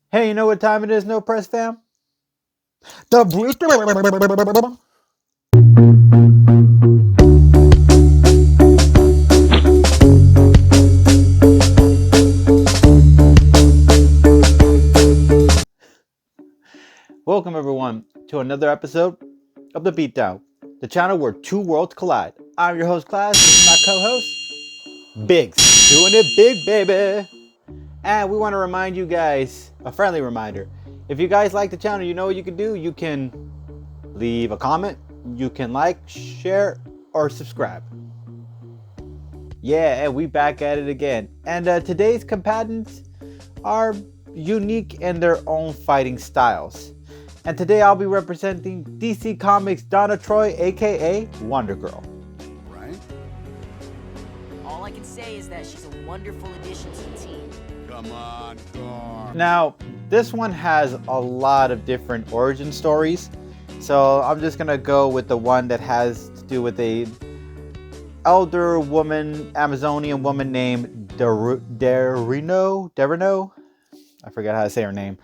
Hey, you know what time it is, No Press fam? The Welcome everyone to another episode of The Beatdown, the channel where two worlds collide. I'm your host, Class. This is my co-host, Biggs. Doing it big, baby. And we want to remind you guys, a friendly reminder. If you guys like the channel, you know what you can do. You can leave a comment, you can like, share, or subscribe. Yeah, and we back at it again. And today's combatants are unique in their own fighting styles. And today I'll be representing DC Comics' Donna Troy, aka Wonder Girl. Right? All I can say is that she's a wonderful addition to the team. Come on, Thor. Now, this one has a lot of different origin stories. So I'm just gonna go with the one that has to do with a elder woman, Amazonian woman named Derino. I forgot how to say her name.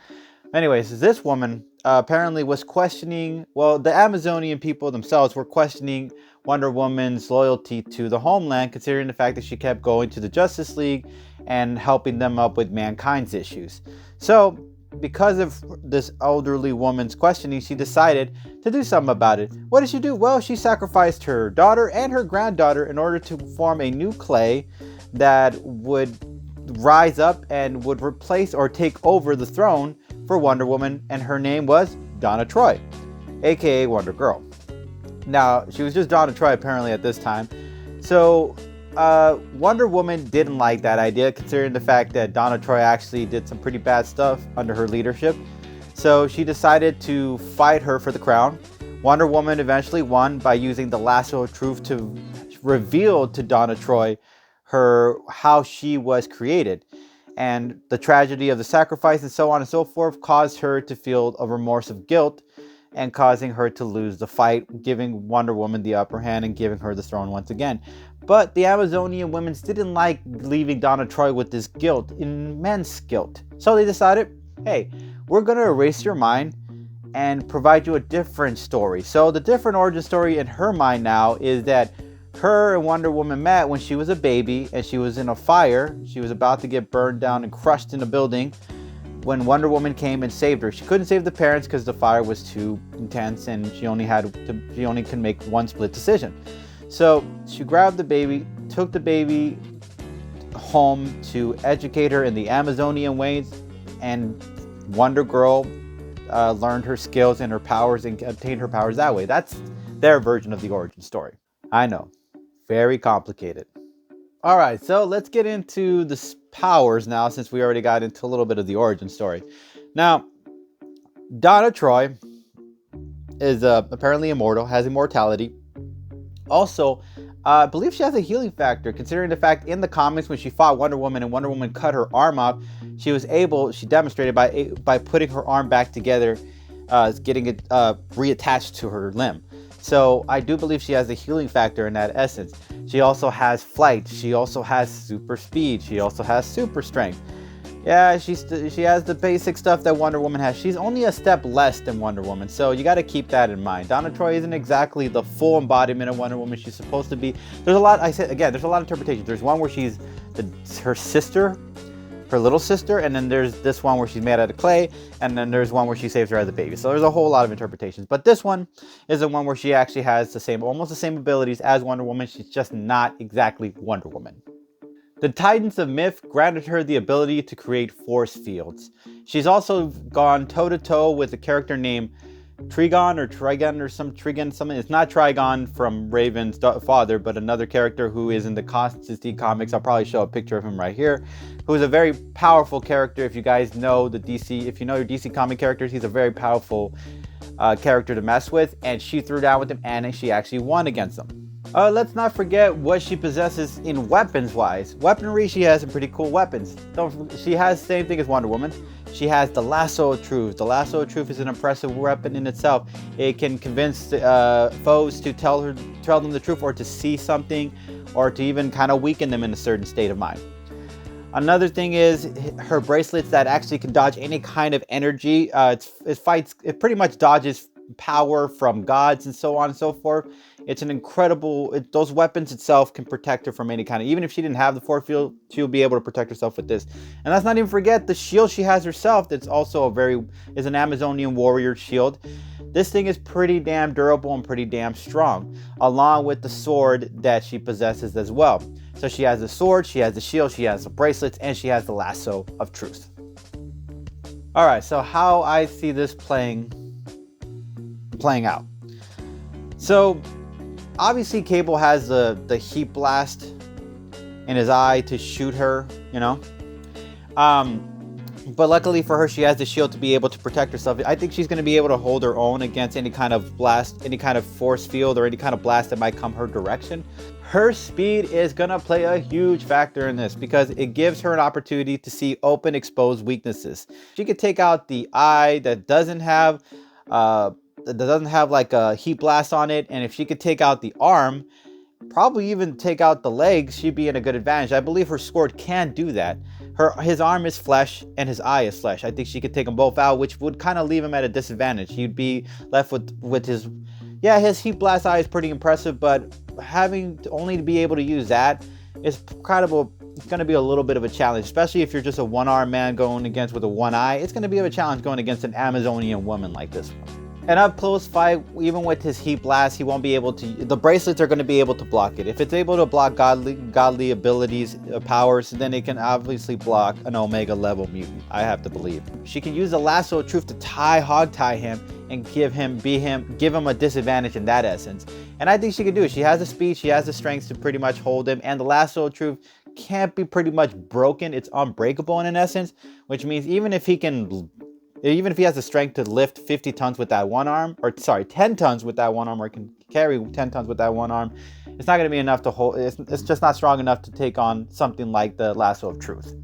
Anyways, this woman apparently was questioning, well, the Amazonian people themselves were questioning Wonder Woman's loyalty to the homeland, considering the fact that she kept going to the Justice League and helping them up with mankind's issues. So, because of this elderly woman's questioning, she decided to do something about it. What did she do? Well, she sacrificed her daughter and her granddaughter in order to form a new clay that would rise up and would replace or take over the throne for Wonder Woman, and her name was Donna Troy, aka Wonder Girl. Now, she was just Donna Troy apparently at this time. So Wonder Woman didn't like that idea, considering the fact that Donna Troy actually did some pretty bad stuff under her leadership. So she decided to fight her for the crown. Wonder Woman eventually won by using the lasso of truth to reveal to Donna Troy how she was created. And the tragedy of the sacrifice and so on and so forth caused her to feel a remorse of guilt and causing her to lose the fight, giving Wonder Woman the upper hand and giving her the throne once again. But the Amazonian women didn't like leaving Donna Troy with this guilt, immense guilt. So they decided, hey, we're going to erase your mind and provide you a different story. So the different origin story in her mind now is that her and Wonder Woman met when she was a baby and she was in a fire. She was about to get burned down and crushed in a building when Wonder Woman came and saved her. She couldn't save the parents because the fire was too intense and she only could make one split decision. So she grabbed the baby, took the baby home to educate her in the Amazonian ways, and Wonder Girl learned her skills and her powers and obtained her powers that way. That's their version of the origin story. I know. Very complicated. All right, so let's get into the powers now, since we already got into a little bit of the origin story. Now, Donna Troy is apparently immortal, has immortality. Also, I believe she has a healing factor, considering the fact in the comics when she fought Wonder Woman and Wonder Woman cut her arm off, she demonstrated by putting her arm back together, getting it reattached to her limb. So I do believe she has a healing factor in that essence. She also has flight. She also has super speed. She also has super strength. Yeah, she has the basic stuff that Wonder Woman has. She's only a step less than Wonder Woman, so you got to keep that in mind. Donna Troy isn't exactly the full embodiment of Wonder Woman she's supposed to be. There's a lot of interpretations. There's one where she's her sister, her little sister, and then there's this one where she's made out of clay, and then there's one where she saves her as a baby. So there's a whole lot of interpretations, but this one is the one where she actually has almost the same abilities as Wonder Woman. She's just not exactly Wonder Woman. The Titans of Myth granted her the ability to create force fields. She's also gone toe-to-toe with a character named Trigon something. It's not Trigon from Raven's father, but another character who is in the Constantine comics. I'll probably show a picture of him right here, who is a very powerful character. If you guys know if you know your DC comic characters, he's a very powerful character to mess with, and she threw down with him and she actually won against him. Let's not forget what she possesses in weapons-wise. Weaponry, she has some pretty cool weapons. She has the same thing as Wonder Woman. She has the lasso of truth. The lasso of truth is an impressive weapon in itself. It can convince foes to tell them the truth, or to see something, or to even kind of weaken them in a certain state of mind. Another thing is her bracelets that actually can dodge any kind of energy. It pretty much dodges power from gods and so on and so forth. It's an incredible, those weapons itself can protect her from any kind of, even if she didn't have the force field, she'll be able to protect herself with this. And let's not even forget the shield she has herself. That's also is an Amazonian warrior shield. This thing is pretty damn durable and pretty damn strong, along with the sword that she possesses as well. So she has the sword, she has the shield, she has the bracelets, and she has the lasso of truth. All right, so how I see this playing out. So obviously Cable has the heat blast in his eye to shoot her, you know. But luckily for her, she has the shield to be able to protect herself. I think she's going to be able to hold her own against any kind of blast, any kind of force field, or any kind of blast that might come her direction. Her speed is going to play a huge factor in this because it gives her an opportunity to see open, exposed weaknesses. She could take out the eye that doesn't have like a heat blast on it, and if she could take out the arm, probably even take out the legs, she'd be in a good advantage. I believe her sword can do that. His arm is flesh and his eye is flesh. I think she could take them both out, which would kind of leave him at a disadvantage. He'd be left with his heat blast eye is pretty impressive, but having to only be able to use that is it's going to be a little bit of a challenge, especially if you're just a one-armed man going against with a one eye. It's going to be a challenge going against an Amazonian woman like this one. An up close fight, even with his heat blast, he won't be able to. The bracelets are going to be able to block it. If it's able to block godly abilities, powers, then it can obviously block an Omega level mutant. I have to believe. She can use the lasso of truth to hog-tie him and give him a disadvantage in that essence. And I think she can do it. She has the speed, she has the strength to pretty much hold him, and the lasso of truth can't be pretty much broken. It's unbreakable in an essence, which means even if he has the strength to lift 50 tons with that one arm, 10 tons with that one arm, or can carry 10 tons with that one arm, it's not going to be enough to hold. It's just not strong enough to take on something like the lasso of truth.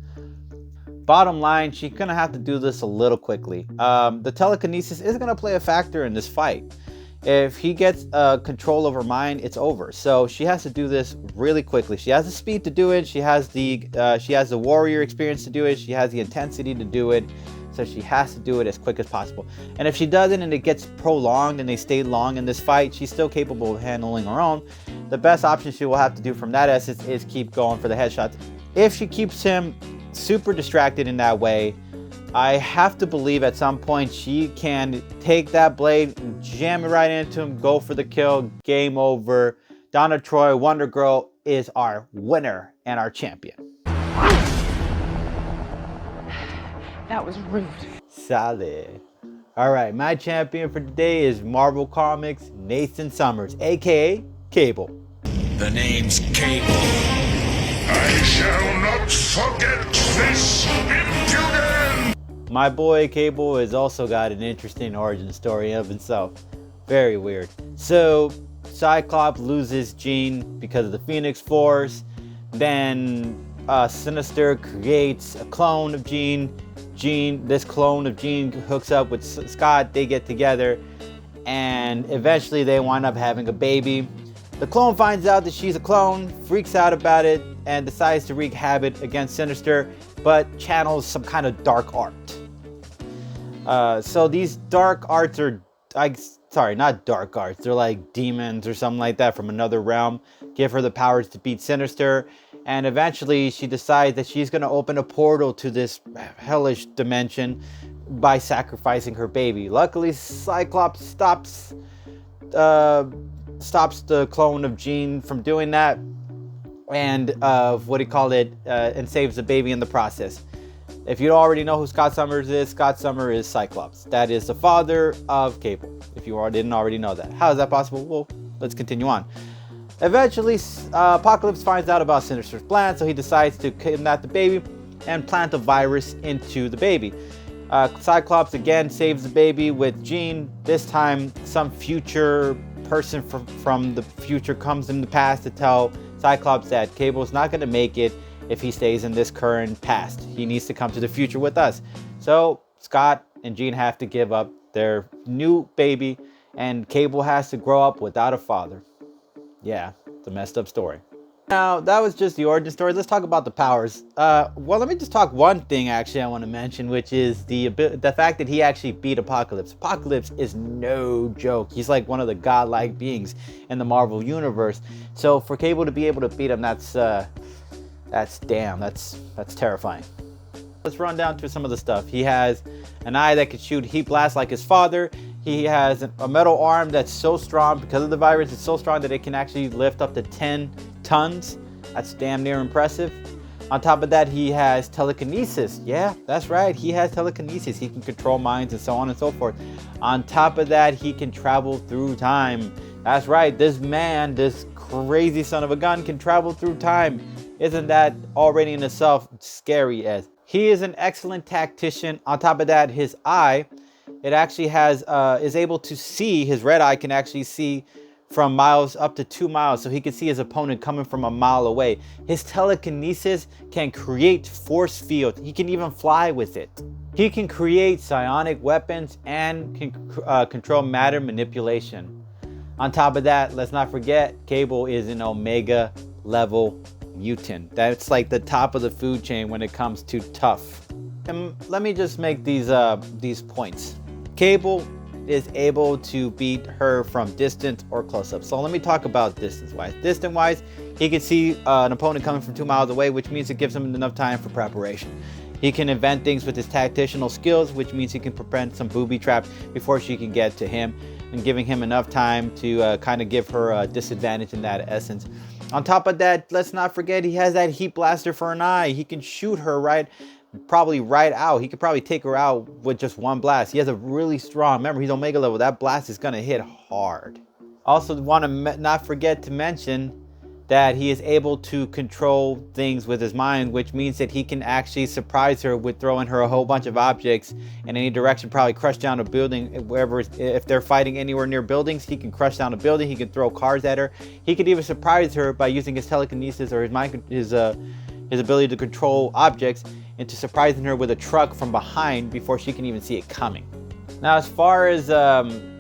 Bottom line, she's going to have to do this a little quickly. The telekinesis is going to play a factor in this fight. If he gets control over mind, it's over. So she has to do this really quickly. She has the speed to do it. She has the warrior experience to do it. She has the intensity to do it. So she has to do it as quick as possible. And if she doesn't and it gets prolonged and they stay long in this fight, she's still capable of handling her own. The best option she will have to do from that essence is keep going for the headshots. If she keeps him super distracted in that way, I have to believe at some point she can take that blade and jam it right into him, go for the kill, game over. Donna Troy, Wonder Girl, is our winner and our champion. That was rude. Solid. All right, my champion for today is Marvel Comics' Nathan Summers, aka Cable. The name's Cable. I shall not forget this impudence. My boy Cable has also got an interesting origin story of himself. Very weird. So, Cyclops loses Jean because of the Phoenix Force. Then Sinister creates a clone of Jean. This clone of Jean hooks up with Scott. They get together and eventually they wind up having a baby. The clone finds out that she's a clone, freaks out about it, and decides to wreak havoc against Sinister, but channels some kind of dark art. So these dark arts are, not dark arts, they're like demons or something like that from another realm, give her the powers to beat Sinister. And eventually she decides that she's going to open a portal to this hellish dimension by sacrificing her baby. Luckily, Cyclops stops the clone of Jean from doing that, and and saves the baby in the process. If you already know who Scott Summers is Cyclops. That is the father of Cable, if you didn't already know that. How is that possible? Well, let's continue on. Eventually, Apocalypse finds out about Sinister's plan, so he decides to kidnap the baby and plant a virus into the baby. Cyclops again saves the baby with Jean. This time, some future person from the future comes in the past to tell Cyclops that Cable's not going to make it if he stays in this current past. He needs to come to the future with us. So Scott and Jean have to give up their new baby, and Cable has to grow up without a father. Yeah, it's a messed up story. Now, that was just the origin story. Let's talk about the powers. Well, let me just talk one thing actually I want to mention, which is the fact that he actually beat Apocalypse. Apocalypse is no joke. He's like one of the godlike beings in the Marvel universe. So for Cable to be able to beat him, that's terrifying. Let's run down through some of the stuff. He has an eye that can shoot heat blasts like his father. He has a metal arm that's so strong because of the virus. It's so strong that it can actually lift up to 10 tons. That's damn near impressive. On top of that, he has telekinesis. Yeah, that's right. He has telekinesis. He can control minds and so on and so forth. On top of that, he can travel through time. That's right. This man, this crazy son of a gun, can travel through time. Isn't that already in itself scary as? He is an excellent tactician. On top of that, his eye, it actually has is able to see. His red eye can actually see from miles up to 2 miles, so he can see his opponent coming from a mile away. His telekinesis can create force fields. He can even fly with it. He can create psionic weapons and can control matter manipulation. On top of that, let's not forget, Cable is an Omega level mutant. That's like the top of the food chain when it comes to tough. And let me just make these points. Cable is able to beat her from distance or close up. So let me talk about distance wise. Distance wise, he can see an opponent coming from 2 miles away, which means it gives him enough time for preparation. He can invent things with his tactical skills, which means he can prevent some booby traps before she can get to him, and giving him enough time to kind of give her a disadvantage in that essence. On top of that, let's not forget he has that heat blaster for an eye. He can shoot her probably right out. He could probably take her out with just one blast. He has a really strong, remember he's Omega level, that blast is gonna hit hard. Also want to not forget to mention that he is able to control things with his mind, which means that he can actually surprise her with throwing her a whole bunch of objects in any direction, probably crush down a building wherever. If they're fighting anywhere near buildings, he can crush down a building. He can throw cars at her. He could even surprise her by using his telekinesis or his ability to control objects into surprising her with a truck from behind before she can even see it coming. Now, as far as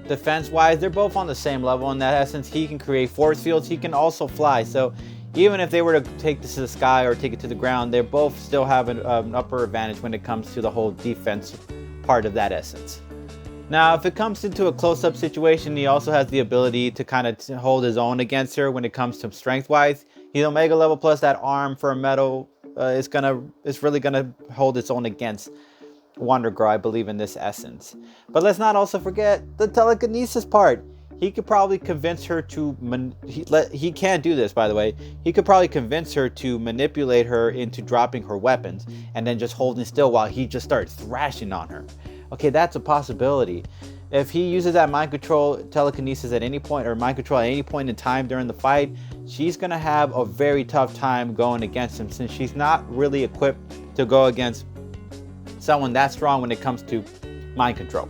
defense-wise, they're both on the same level. In that essence, he can create force fields. He can also fly. So even if they were to take this to the sky or take it to the ground, they both still have an upper advantage when it comes to the whole defense part of that essence. Now, if it comes into a close-up situation, he also has the ability to kind of hold his own against her when it comes to strength-wise. He's Omega level plus that arm for a metal. It's really gonna hold its own against Wonder Girl, I believe, in this essence. But let's not also forget the telekinesis part. He could probably convince her to he can't do this, by the way. He could probably convince her to manipulate her into dropping her weapons and then just holding still while he just starts thrashing on her. Okay, that's a possibility. If he uses that mind control telekinesis at any point, or mind control at any point in time during the fight, she's gonna have a very tough time going against him, since she's not really equipped to go against someone that strong when it comes to mind control.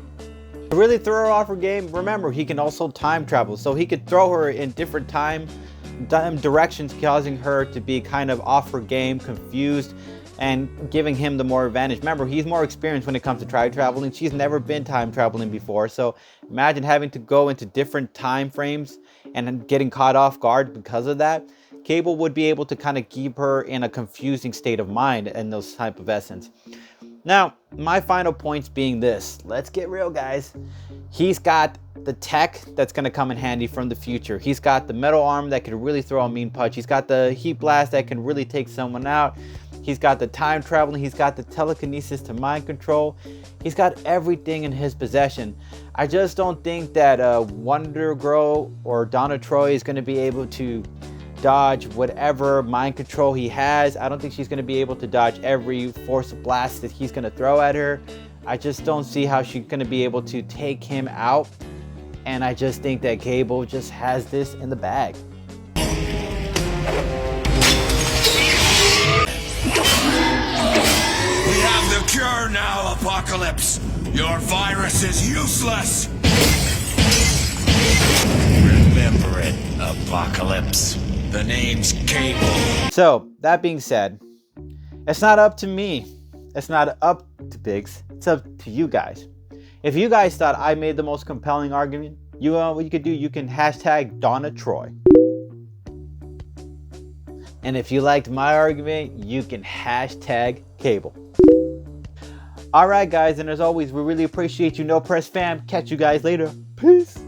To really throw her off her game, remember, he can also time travel, so he could throw her in different time directions, causing her to be kind of off her game, confused, and giving him the more advantage. Remember, he's more experienced when it comes to time traveling. She's never been time traveling before, so imagine having to go into different time frames and getting caught off guard because of that. Cable would be able to kind of keep her in a confusing state of mind in those type of essence. Now, my final points being this. Let's get real, guys. He's got the tech that's going to come in handy from the future. He's got the metal arm that can really throw a mean punch. He's got the heat blast that can really take someone out. He's got the time traveling. He's got the telekinesis to mind control. He's got everything in his possession. I just don't think that Wonder Girl or Donna Troy is going to be able to dodge whatever mind control he has. I don't think she's going to be able to dodge every force blast that he's going to throw at her. I just don't see how she's going to be able to take him out. And I just think that Cable just has this in the bag. We have the cure now, Apocalypse. Your virus is useless. Remember it, Apocalypse. The name's Cable. So, that being said, it's not up to me. It's not up to Biggs. It's up to you guys. If you guys thought I made the most compelling argument, what you could do, you can hashtag Donna Troy. And if you liked my argument, you can hashtag cable. Alright guys, and as always, we really appreciate you, No Press fam. Catch you guys later. Peace.